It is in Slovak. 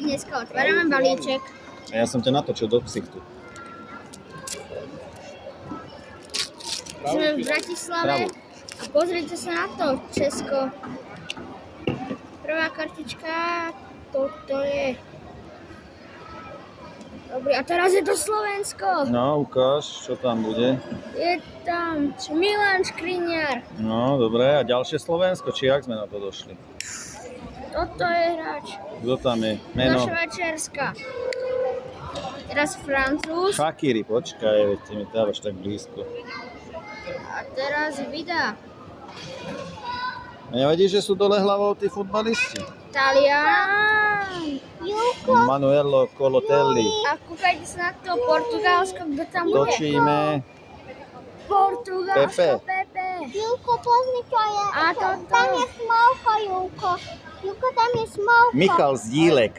dneska otvárame balíček. A ja som ťa natočil do ksichtu. Sme v Bratislave a pozrite sa na to, Česko. Prvá kartička, toto je. Dobrý, a teraz je to Slovensko. No, ukáž, čo tam bude. Je tam Milan Škriňar. No, dobre, a ďalšie Slovensko, či jak sme na to došli? Toto je hráč. Kto tam je? Meno? Naša Večerská. Teraz Francúz. Shakiri, počkaj, veď ty mi dávaš tak blízko. A teraz Vida. A nevedíš, že sú dole hlavou tí futbalisti? Talian. Manuelo Colotelli. A kúkajte sa na to Portugalsko, kto tam bude. Točíme. Portugalsko, Pepe. Julko, pozri, čo je. A toto. Tam je smolka, Julko. Julko, tam je smolka. Michal Zdílek.